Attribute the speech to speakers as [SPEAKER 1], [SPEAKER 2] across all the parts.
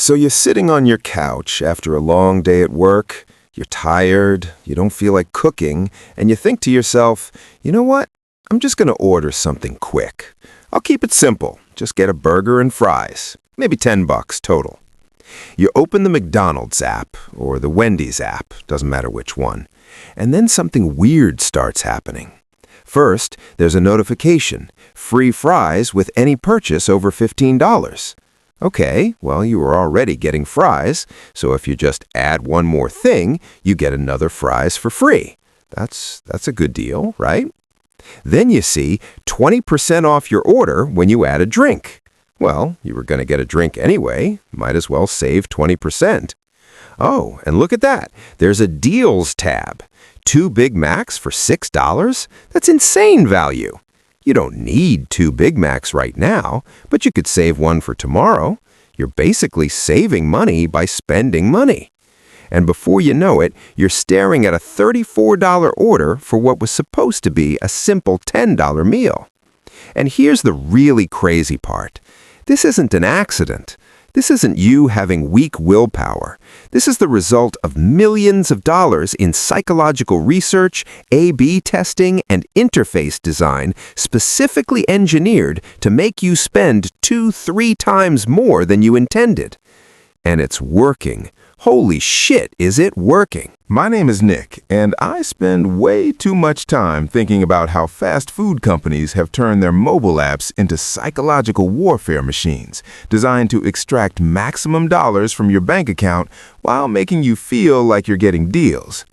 [SPEAKER 1] So you're sitting on your couch after a long day at work, you're tired, you don't feel like cooking, and you think to yourself, you know what? I'm just going to order something quick. I'll keep it simple. Just get a burger and fries. Maybe $10 total. You open the McDonald's app or the Wendy's app, doesn't matter which one, and then something weird starts happening. First, there's a notification, free fries with any purchase over $15. Okay, well, you were already getting fries, so if you just add one more thing, you get another fries for free. That's a good deal, right? Then you see 20% off your order when you add a drink. Well, you were going to get a drink anyway, might as well save 20%. Oh, and look at that. There's a deals tab. 2 Big Macs for $6? That's insane value. You don't need 2 Big Macs right now, but you could save one for tomorrow. You're basically saving money by spending money. And before you know it, you're staring at a $34 order for what was supposed to be a simple $10 meal. And here's the really crazy part. This isn't an accident. This isn't you having weak willpower. This is the result of millions of dollars in psychological research, A/B testing, and interface design specifically engineered to make you spend 2-3 times more than you intended. And it's working. Holy shit, is it working?
[SPEAKER 2] My name is Nick, and I spend way too much time thinking about how fast food companies have turned their mobile apps into psychological warfare machines designed to extract maximum dollars from your bank account while making you feel like you're getting deals.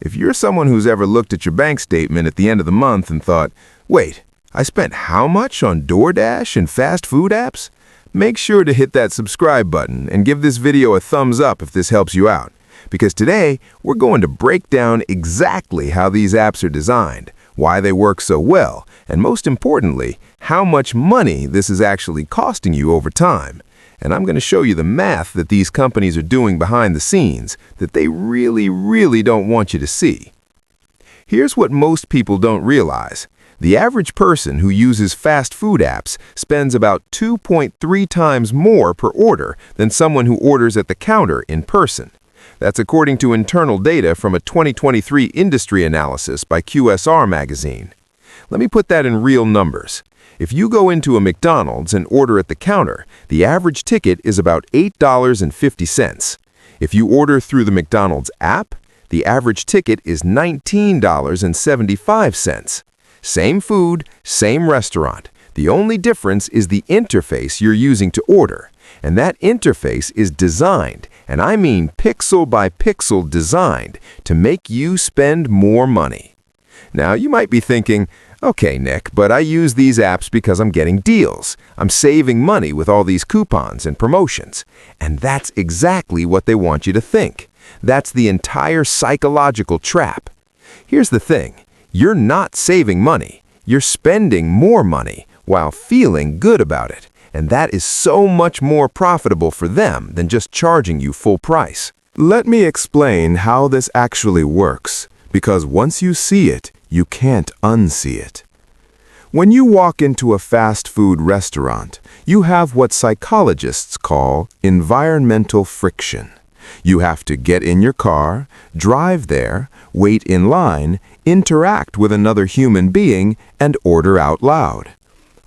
[SPEAKER 2] If you're someone who's ever looked at your bank statement at the end of the month and thought, wait, I spent how much on DoorDash and fast food apps? Make sure to hit that subscribe button and give this video a thumbs up if this helps you out. Because today, we're going to break down exactly how these apps are designed, why they work so well, and most importantly, how much money this is actually costing you over time. And I'm going to show you the math that these companies are doing behind the scenes that they really don't want you to see. Here's what most people don't realize. The average person who uses fast food apps spends about 2.3 times more per order than someone who orders at the counter in person. That's according to internal data from a 2023 industry analysis by QSR magazine. Let me put that in real numbers. If you go into a McDonald's and order at the counter, the average ticket is about $8.50. If you order through the McDonald's app, the average ticket is $19.75. Same food, same restaurant. The only difference is the interface you're using to order. And that interface is designed, and I mean pixel by pixel designed, to make you spend more money. Now, you might be thinking, okay, Nick, but I use these apps because I'm getting deals. I'm saving money with all these coupons and promotions. And that's exactly what they want you to think. That's the entire psychological trap. Here's the thing. You're not saving money. You're spending more money while feeling good about it. And that is so much more profitable for them than just charging you full price. Let me explain how this actually works, because once you see it, you can't unsee it. When you walk into a fast food restaurant, you have what psychologists call environmental friction. You have to get in your car, drive there, wait in line, interact with another human being, and order out loud.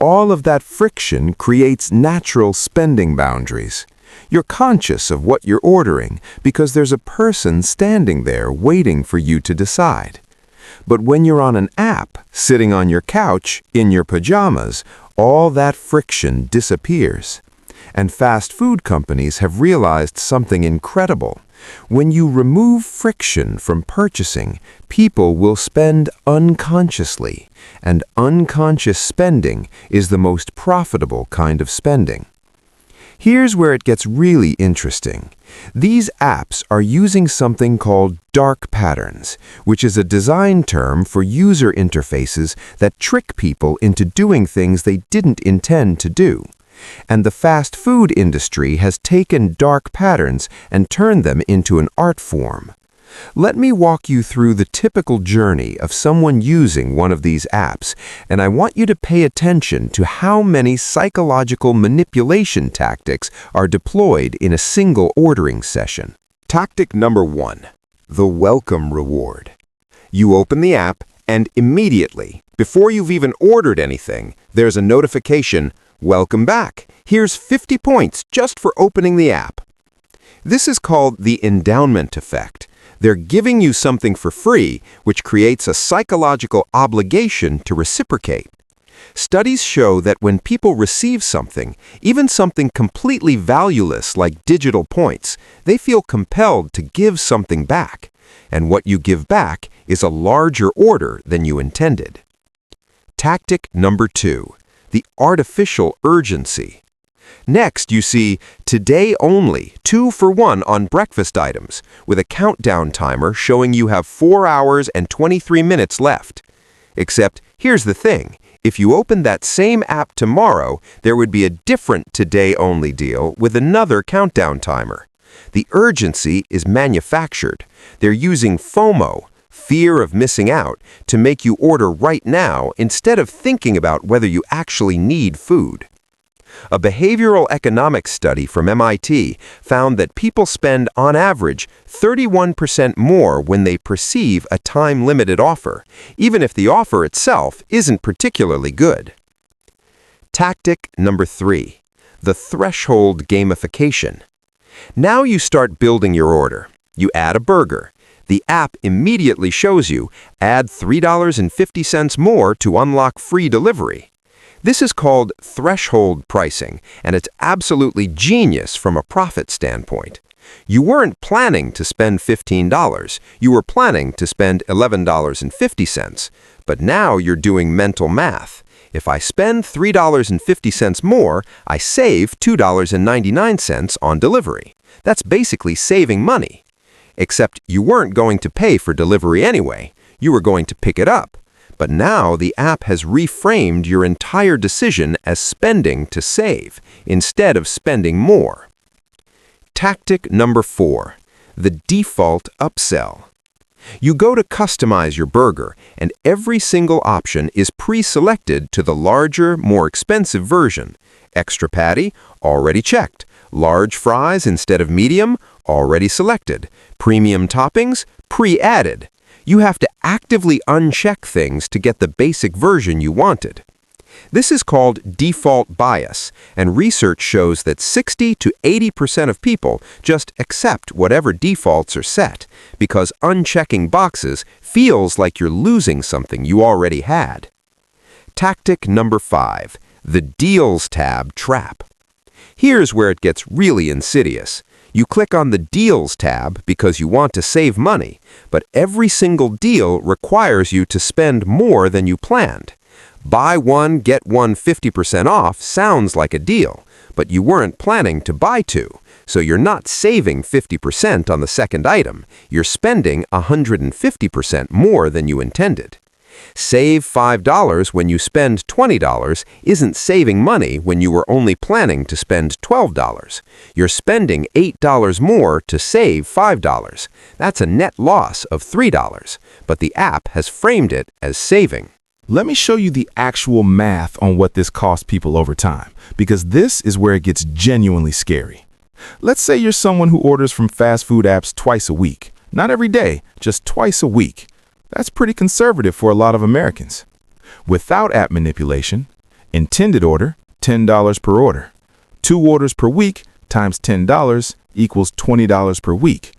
[SPEAKER 2] All of that friction creates natural spending boundaries. You're conscious of what you're ordering because there's a person standing there waiting for you to decide. But when you're on an app, sitting on your couch, in your pajamas, all that friction disappears. And fast food companies have realized something incredible. When you remove friction from purchasing, people will spend unconsciously, and unconscious spending is the most profitable kind of spending. Here's where it gets really interesting. These apps are using something called dark patterns, which is a design term for user interfaces that trick people into doing things they didn't intend to do. And the fast food industry has taken dark patterns and turned them into an art form. Let me walk you through the typical journey of someone using one of these apps, and I want you to pay attention to how many psychological manipulation tactics are deployed in a single ordering session. Tactic number 1, the welcome reward. You open the app, and immediately, before you've even ordered anything, there's a notification, "Welcome back. Here's 50 points just for opening the app." This is called the endowment effect. They're giving you something for free, which creates a psychological obligation to reciprocate. Studies show that when people receive something, even something completely valueless like digital points, they feel compelled to give something back. And what you give back is a larger order than you intended. Tactic number 2, the artificial urgency. Next, you see today only 2 for 1 on breakfast items, with a countdown timer showing you have 4 hours and 23 minutes left. Except, here's the thing. If you opened that same app tomorrow, there would be a different today only deal with another countdown timer. The urgency is manufactured. They're using FOMO, fear of missing out, to make you order right now instead of thinking about whether you actually need food. A behavioral economics study from MIT found that people spend, on average, 31% more when they perceive a time-limited offer, even if the offer itself isn't particularly good. Tactic number 3, the threshold gamification. Now you start building your order. You add a burger. The app immediately shows you, add $3.50 more to unlock free delivery. This is called threshold pricing, and it's absolutely genius from a profit standpoint. You weren't planning to spend $15, you were planning to spend $11.50, but now you're doing mental math. If I spend $3.50 more, I save $2.99 on delivery. That's basically saving money. Except you weren't going to pay for delivery anyway, you were going to pick it up. But now the app has reframed your entire decision as spending to save, instead of spending more. Tactic number 4, the default upsell. You go to customize your burger, and every single option is pre-selected to the larger, more expensive version. Extra patty? Already checked. Large fries instead of medium? Already selected. Premium toppings? Pre-added. You have to actively uncheck things to get the basic version you wanted. This is called default bias, and research shows that 60 to 80% of people just accept whatever defaults are set, because unchecking boxes feels like you're losing something you already had. Tactic number 5, the Deals tab trap. Here's where it gets really insidious. You click on the Deals tab because you want to save money, but every single deal requires you to spend more than you planned. Buy one, get one 50% off sounds like a deal, but you weren't planning to buy 2, so you're not saving 50% on the second item. You're spending 150% more than you intended. Save $5 when you spend $20 isn't saving money when you were only planning to spend $12. You're spending $8 more to save $5. That's a net loss of $3, but the app has framed it as saving.
[SPEAKER 3] Let me show you the actual math on what this costs people over time, because this is where it gets genuinely scary. Let's say you're someone who orders from fast food apps twice a week. Not every day, just twice a week. That's pretty conservative for a lot of Americans. Without app manipulation, intended order, $10 per order. 2 orders per week times $10 equals $20 per week.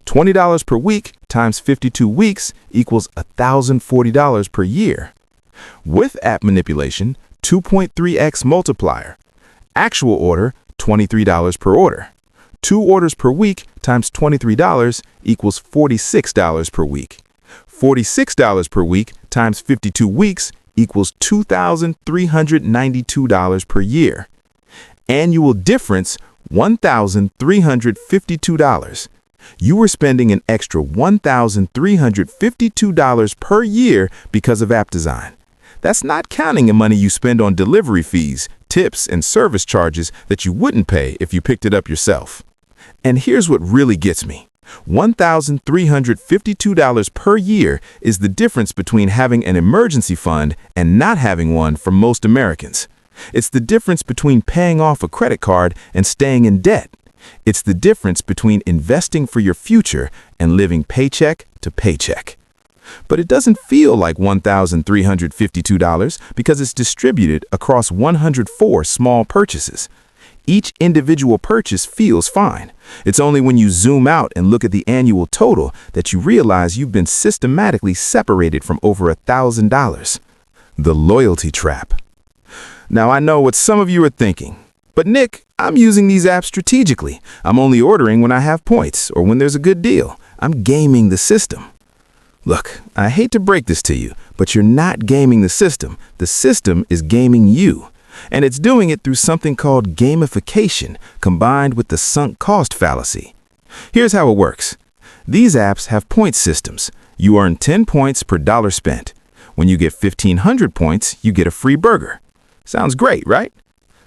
[SPEAKER 3] $20 per week times 52 weeks equals $1,040 per year. With app manipulation, 2.3x multiplier. Actual order, $23 per order. 2 orders per week times $23 equals $46 per week. $46 per week times 52 weeks equals $2,392 per year. Annual difference, $1,352. You were spending an extra $1,352 per year because of app design. That's not counting the money you spend on delivery fees, tips, and service charges that you wouldn't pay if you picked it up yourself. And here's what really gets me. $1,352 per year is the difference between having an emergency fund and not having one for most Americans. It's the difference between paying off a credit card and staying in debt. It's the difference between investing for your future and living paycheck to paycheck. But it doesn't feel like $1,352 because it's distributed across 104 small purchases. Each individual purchase feels fine. It's only when you zoom out and look at the annual total that you realize you've been systematically separated from over $1,000. The loyalty trap. Now, I know what some of you are thinking, but Nick, I'm using these apps strategically. I'm only ordering when I have points or when there's a good deal. I'm gaming the system. Look, I hate to break this to you, but you're not gaming the system. The system is gaming you. And it's doing it through something called gamification, combined with the sunk cost fallacy. Here's how it works. These apps have point systems. You earn 10 points per dollar spent. When you get 1,500 points, you get a free burger. Sounds great, right?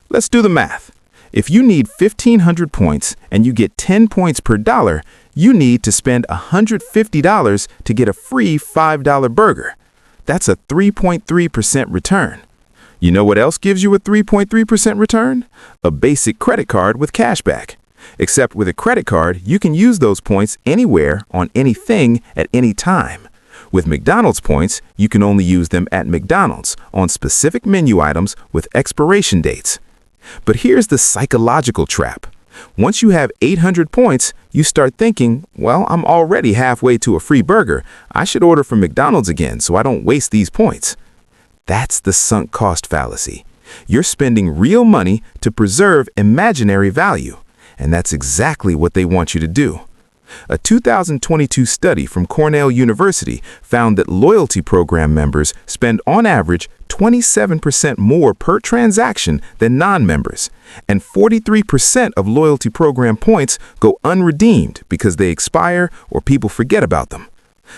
[SPEAKER 3] Let's do the math. If you need 1,500 points and you get 10 points per dollar, you need to spend $150 to get a free $5 burger. That's a 3.3% return. You know what else gives you a 3.3% return? A basic credit card with cashback. Except with a credit card, you can use those points anywhere on anything at any time. With McDonald's points, you can only use them at McDonald's on specific menu items with expiration dates. But here's the psychological trap. Once you have 800 points, you start thinking, well, I'm already halfway to a free burger. I should order from McDonald's again so I don't waste these points. That's the sunk cost fallacy. You're spending real money to preserve imaginary value, and that's exactly what they want you to do. A 2022 study from Cornell University found that loyalty program members spend on average 27% more per transaction than non-members, and 43% of loyalty program points go unredeemed because they expire or people forget about them.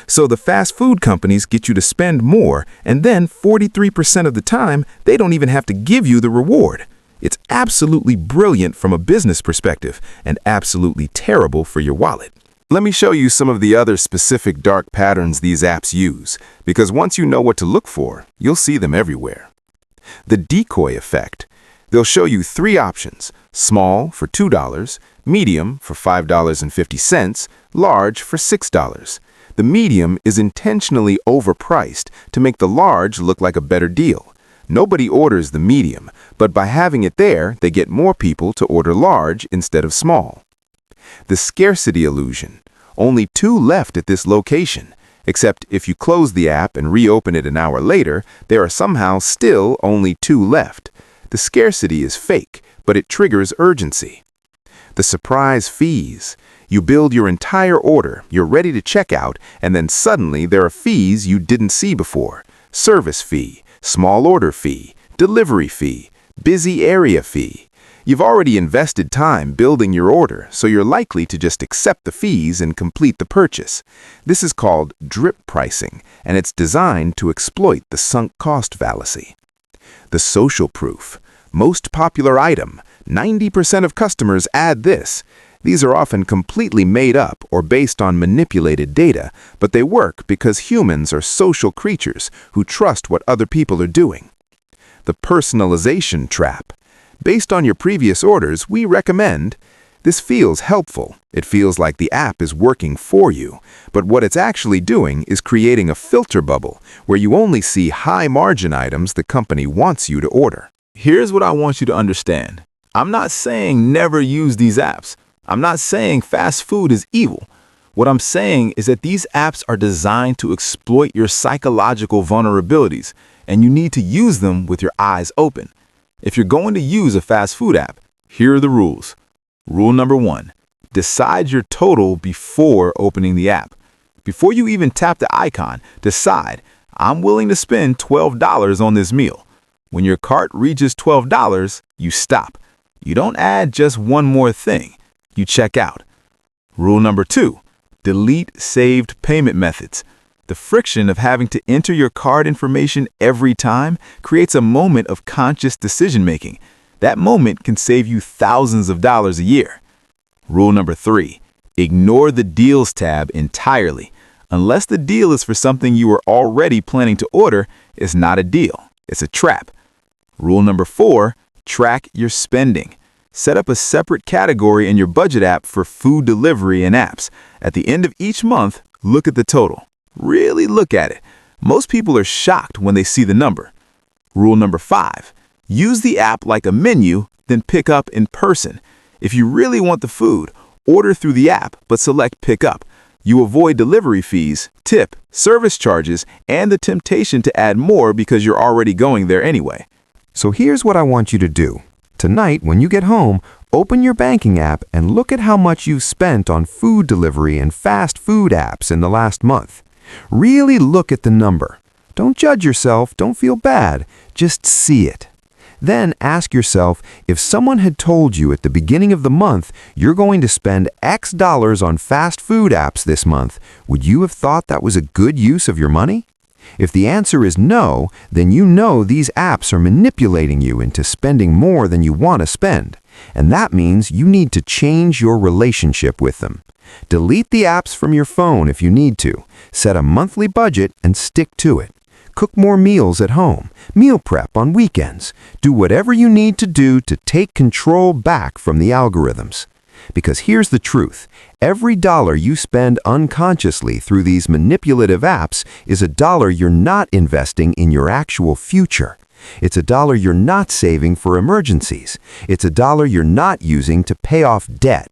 [SPEAKER 3] So the fast food companies get you to spend more, and then 43% of the time, they don't even have to give you the reward. It's absolutely brilliant from a business perspective and absolutely terrible for your wallet.
[SPEAKER 2] Let me show you some of the other specific dark patterns these apps use, because once you know what to look for, you'll see them everywhere. The decoy effect. They'll show you 3 options: small for $2, medium for $5.50, large for $6. The medium is intentionally overpriced to make the large look like a better deal. Nobody orders the medium, but by having it there, they get more people to order large instead of small. The scarcity illusion. Only 2 left at this location, except if you close the app and reopen it an hour later, there are somehow still only 2 left. The scarcity is fake, but it triggers urgency. The surprise fees. You build your entire order, you're ready to check out, and then suddenly there are fees you didn't see before. Service fee, small order fee, delivery fee, busy area fee. You've already invested time building your order, so you're likely to just accept the fees and complete the purchase. This is called drip pricing, and it's designed to exploit the sunk cost fallacy. The social proof. Most popular item. 90% of customers add this. These are often completely made up or based on manipulated data, but they work because humans are social creatures who trust what other people are doing. The personalization trap. Based on your previous orders, we recommend. This feels helpful. It feels like the app is working for you, but what it's actually doing is creating a filter bubble where you only see high-margin items the company wants you to order.
[SPEAKER 3] Here's what I want you to understand. I'm not saying never use these apps. I'm not saying fast food is evil. What I'm saying is that these apps are designed to exploit your psychological vulnerabilities, and you need to use them with your eyes open. If you're going to use a fast food app, here are the rules. Rule number 1, decide your total before opening the app. Before you even tap the icon, decide, I'm willing to spend $12 on this meal. When your cart reaches $12, you stop. You don't add just one more thing. You check out. Rule number 2, delete saved payment methods. The friction of having to enter your card information every time creates a moment of conscious decision-making. That moment can save you thousands of dollars a year. Rule number 3, Ignore the Deals tab entirely. Unless the deal is for something you were already planning to order, it's not a deal. It's a trap. Rule number 4, track your spending. Set up a separate category in your budget app for food delivery and apps. At the end of each month, look at the total. Really look at it. Most people are shocked when they see the number. Rule number 5, use the app like a menu, then pick up in person. If you really want the food, order through the app, but select pick up. You avoid delivery fees, tip, service charges, and the temptation to add more because you're already going there anyway.
[SPEAKER 2] So here's what I want you to do. Tonight, when you get home, open your banking app and look at how much you've spent on food delivery and fast food apps in the last month. Really look at the number. Don't judge yourself, don't feel bad, just see it. Then ask yourself, if someone had told you at the beginning of the month you're going to spend X dollars on fast food apps this month, would you have thought that was a good use of your money? If the answer is no, then you know these apps are manipulating you into spending more than you want to spend. And that means you need to change your relationship with them. Delete the apps from your phone if you need to. Set a monthly budget and stick to it. Cook more meals at home. Meal prep on weekends. Do whatever you need to do to take control back from the algorithms. Because here's the truth. Every dollar you spend unconsciously through these manipulative apps is a dollar you're not investing in your actual future. It's a dollar you're not saving for emergencies. It's a dollar you're not using to pay off debt.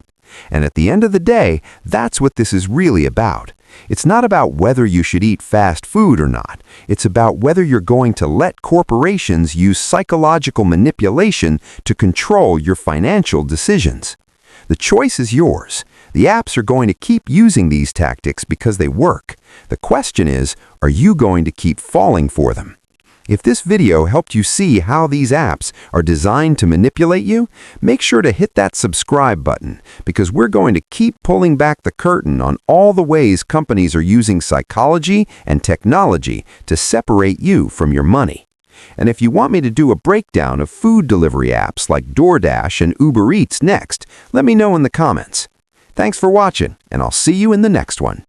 [SPEAKER 2] And at the end of the day, that's what this is really about. It's not about whether you should eat fast food or not. It's about whether you're going to let corporations use psychological manipulation to control your financial decisions. The choice is yours. The apps are going to keep using these tactics because they work. The question is, are you going to keep falling for them? If this video helped you see how these apps are designed to manipulate you, make sure to hit that subscribe button because we're going to keep pulling back the curtain on all the ways companies are using psychology and technology to separate you from your money. And if you want me to do a breakdown of food delivery apps like DoorDash and Uber Eats next, let me know in the comments. Thanks for watching, and I'll see you in the next one.